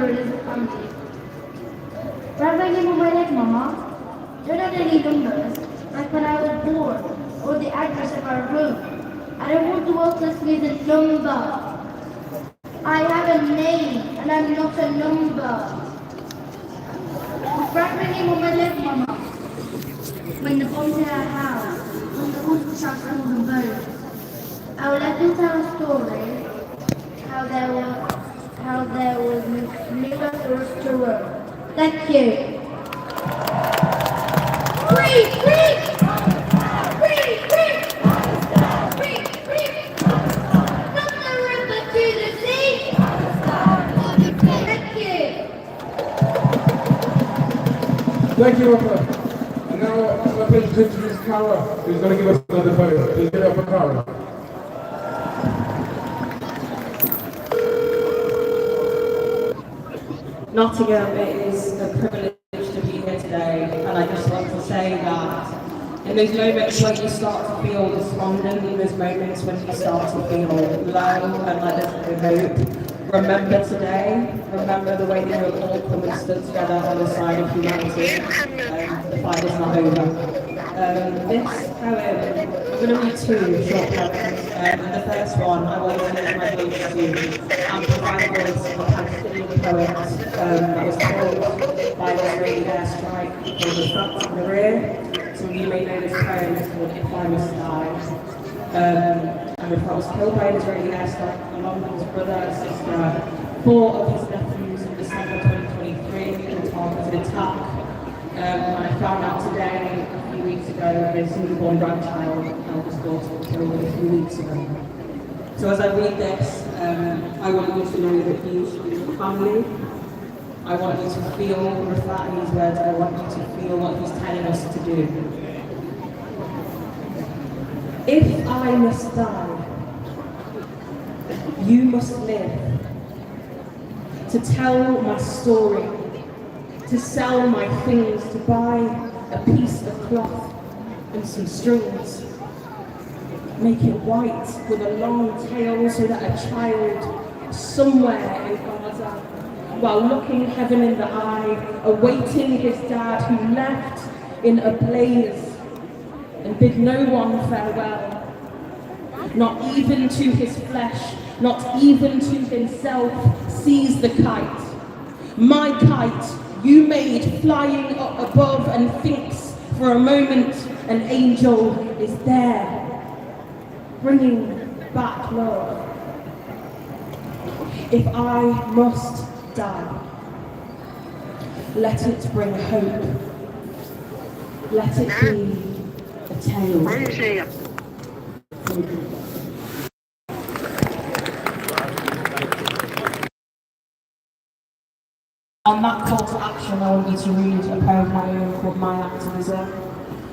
remember it as a family. Right when you were my leg, Mama, there are not any numbers, like when I was born, or the address of our room. I don't want to worthless me the number. I have a name, and I'm not a number. Right when you were my leg, Mama, when the bombs in our house, when the horse shot through the bones, I would let you tell a story, how there was never first to work. Thank you. Free, free! Free, free! Free, free! Not the river to the sea! Thank you. Thank you, Rafa. And now I'm going to introduce Cara, who's going to give us another photo. Please give it up for Cara. Nottingham, it is a privilege to be here today, and I just want to say that in those moments when you start to feel despondent, in those moments when you start to feel low and like there's no hope, remember today, remember the way that you have all come and stood together on the side of humanity. The fight is not over. I'm going to read two short poems. The first one, I want to use my voice to amplify the voice of a Palestinian poet that was killed by the Israeli airstrike called the Fact in the Rear. So you may know this poem is called If I Must Die. And if I was killed by an Israeli airstrike along with his brother and sister, 4 of his nephews in December 2023 in a targeted attack. And I found out today, a few weeks ago, his newborn grandchild, eldest daughter, was killed a few weeks ago. So as I read this, I want you to know that he is your family. I want you to feel Rafat in his words, and I want you to feel what he's telling us to do. If I must die, you must live. To tell my story, to sell my things, to buy a piece of cloth and some strings. Make it white with a long tail so that a child somewhere in Gaza, while looking heaven in the eye, awaiting his dad who left in a blaze and bid no one farewell, not even to his flesh, not even to himself, sees the kite. My kite, you made flying up above and thinks for a moment an angel is there, bringing back love. If I must die, let it bring hope. Let it be a tale. On that call to action, I want you to read a poem of my own called My Activism,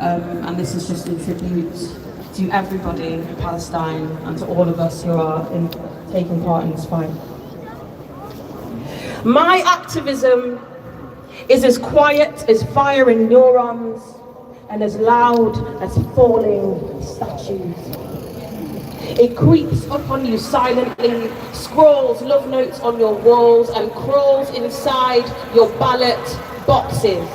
and this is just in tribute to everybody in Palestine and to all of us who are taking part in this fight. My activism is as quiet as firing neurons and as loud as falling statues. It creeps up on you silently, scrawls love notes on your walls and crawls inside your ballot boxes.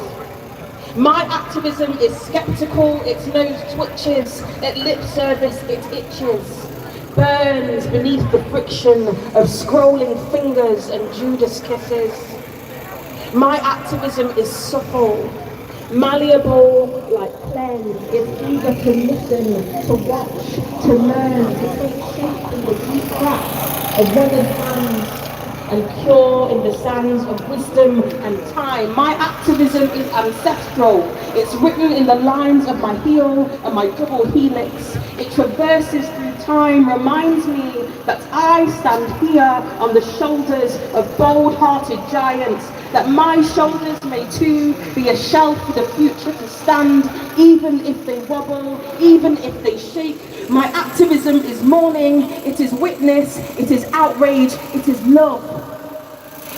My activism is skeptical, its nose twitches, at lip service it itches, burns beneath the friction of scrolling fingers and Judas kisses. My activism is supple, malleable like clay, is eager to listen, to watch, to learn, to take shape in the deep cracks of weathered hands and cure in the sands of wisdom and time. My activism is ancestral. It's written in the lines of my heel and my double helix. It traverses through time, reminds me that I stand here on the shoulders of bold-hearted giants, that my shoulders may too be a shelf for the future to stand, even if they wobble, even if they shake. My activism is mourning, it is witness, it is outrage, it is love.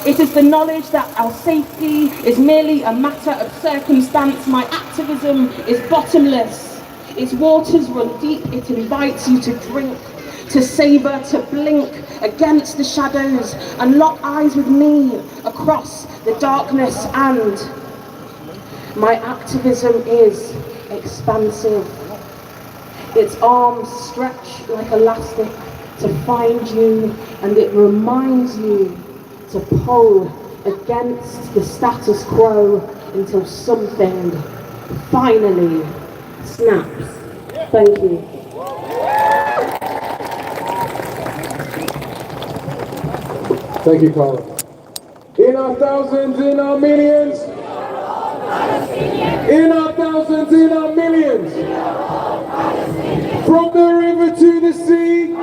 It is the knowledge that our safety is merely a matter of circumstance. My activism is bottomless. Its waters run deep, it invites you to drink. to savor, to blink against the shadows and lock eyes with me across the darkness. And my activism is expansive. Its arms stretch like elastic to find you, and it reminds you to pull against the status quo until something finally snaps. Thank you. Thank you, Carla. In our thousands, in our millions. In our thousands, in our millions. From the river to the sea.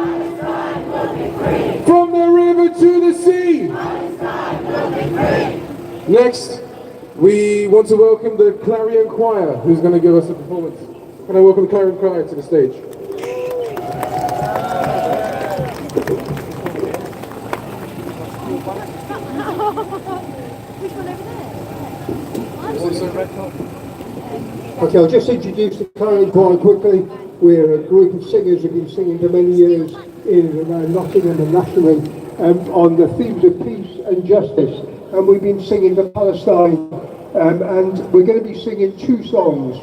From the river to the sea. Next, we want to welcome the Clarion Choir, who's going to give us a performance. Can I welcome the Clarion Choir to the stage? Okay, I'll just introduce the Clarion Choir quickly. We're a group of singers who've been singing for many years in and around Nottingham and nationally on the themes of peace and justice. And we've been singing for Palestine, and we're going to be singing two songs.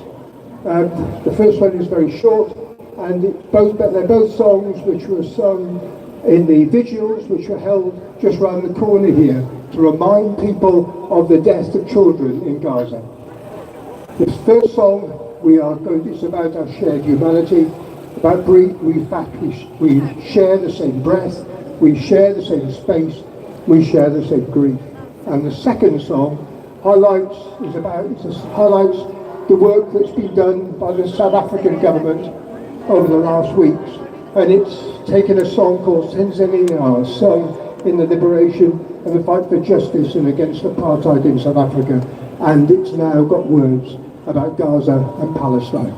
The first one is very short, and they're both songs which were sung in the vigils which were held just round the corner here to remind people of the deaths of children in Gaza. This first song it's about our shared humanity, about we share the same breath, we share the same space, we share the same grief. And the second song highlights the work that's been done by the South African government over the last weeks. And it's taken a song called Tanzania, sung in the liberation and the fight for justice and against apartheid in South Africa. And it's now got words about Gaza and Palestine.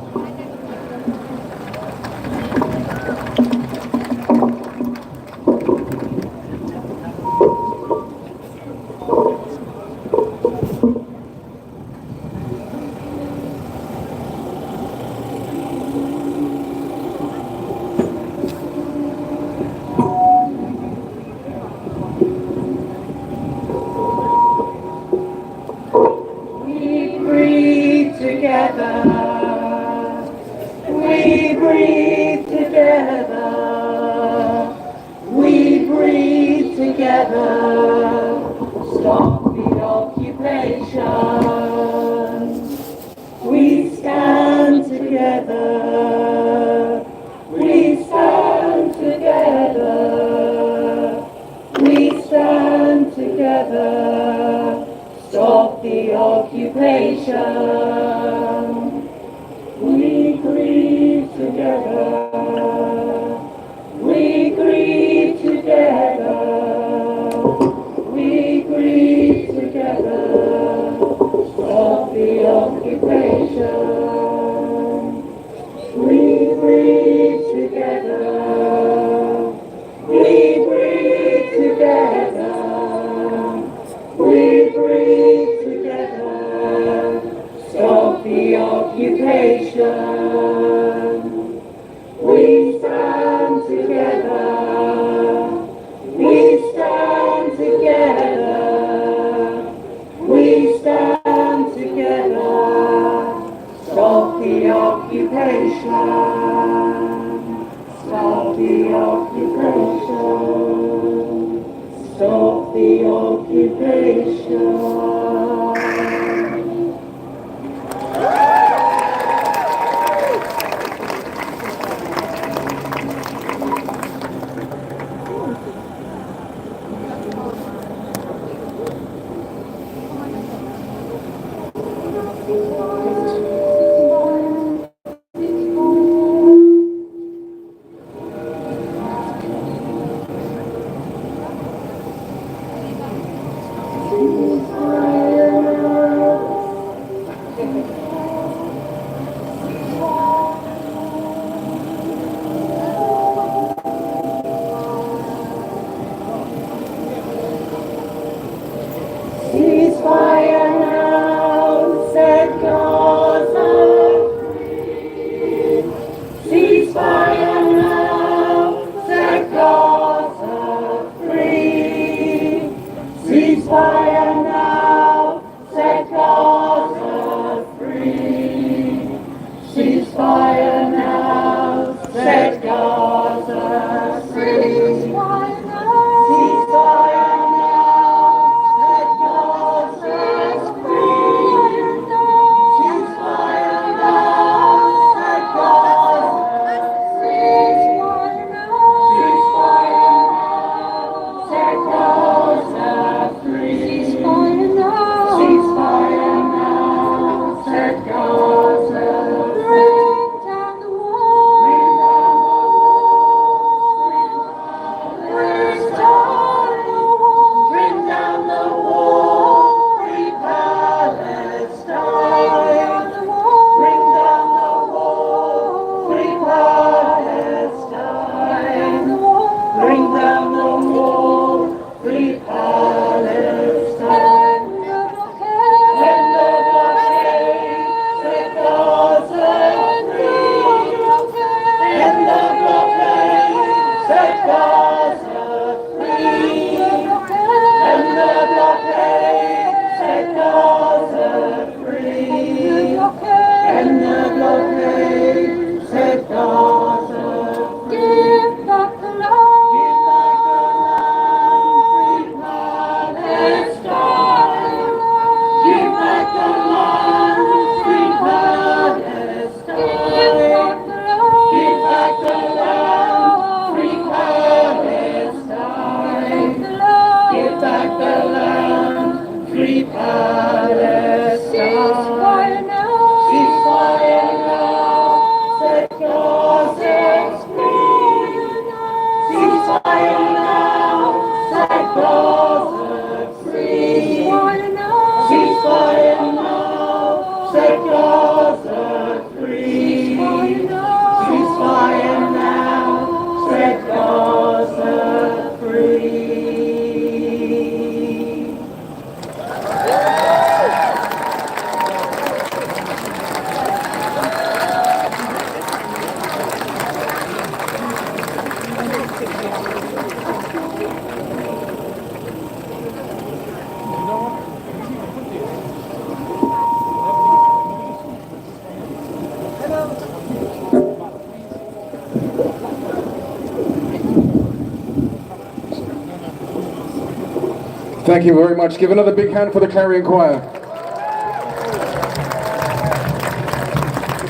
Thank you very much. Give another big hand for the Clarion Choir.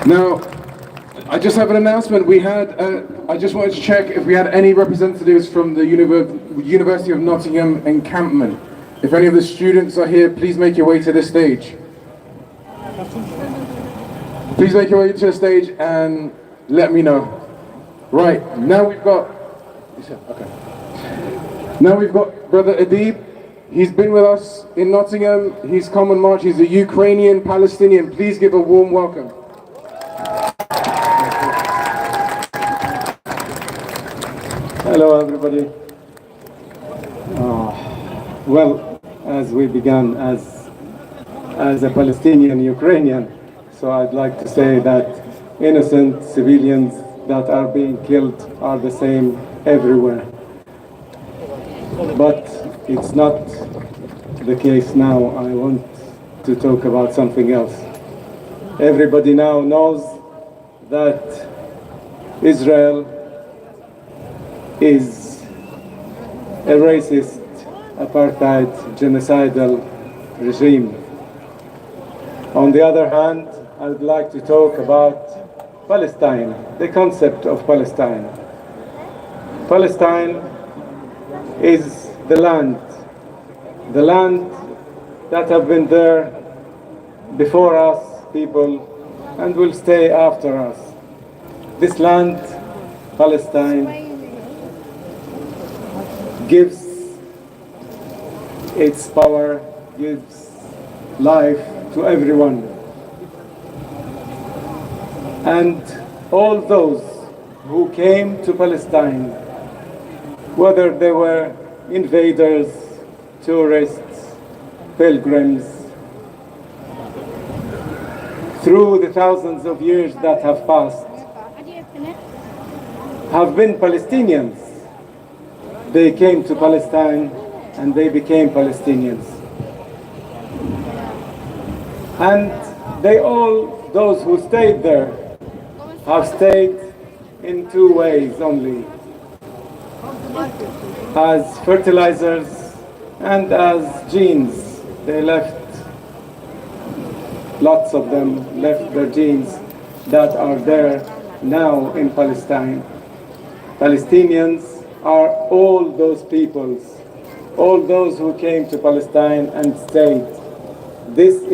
Now, I just have an announcement. I just wanted to check if we had any representatives from the University of Nottingham encampment. If any of the students are here, please make your way to this stage. Please make your way to the stage and let me know. Right, now we've got Brother Adib. He's been with us in Nottingham. He's come on march. He's a Ukrainian-Palestinian. Please give a warm welcome. Hello, everybody. Well, as we began as a Palestinian Ukrainian, so I'd like to say that innocent civilians that are being killed are the same everywhere. But it's not the case now. I want to talk about something else. Everybody now knows that Israel is a racist, apartheid, genocidal regime. On the other hand, I would like to talk about Palestine, the concept of Palestine. Palestine is the land that have been there before us, people, and will stay after us. This land, Palestine, gives its power, gives life to everyone. And all those who came to Palestine, whether they were invaders, tourists, pilgrims, through the thousands of years that have passed, have been Palestinians. They came to Palestine and they became Palestinians. And they all, those who stayed there, have stayed in two ways only. as fertilizers and as genes. They left, lots of them left their genes that are there now in Palestine. Palestinians are all those peoples, all those who came to Palestine and stayed. This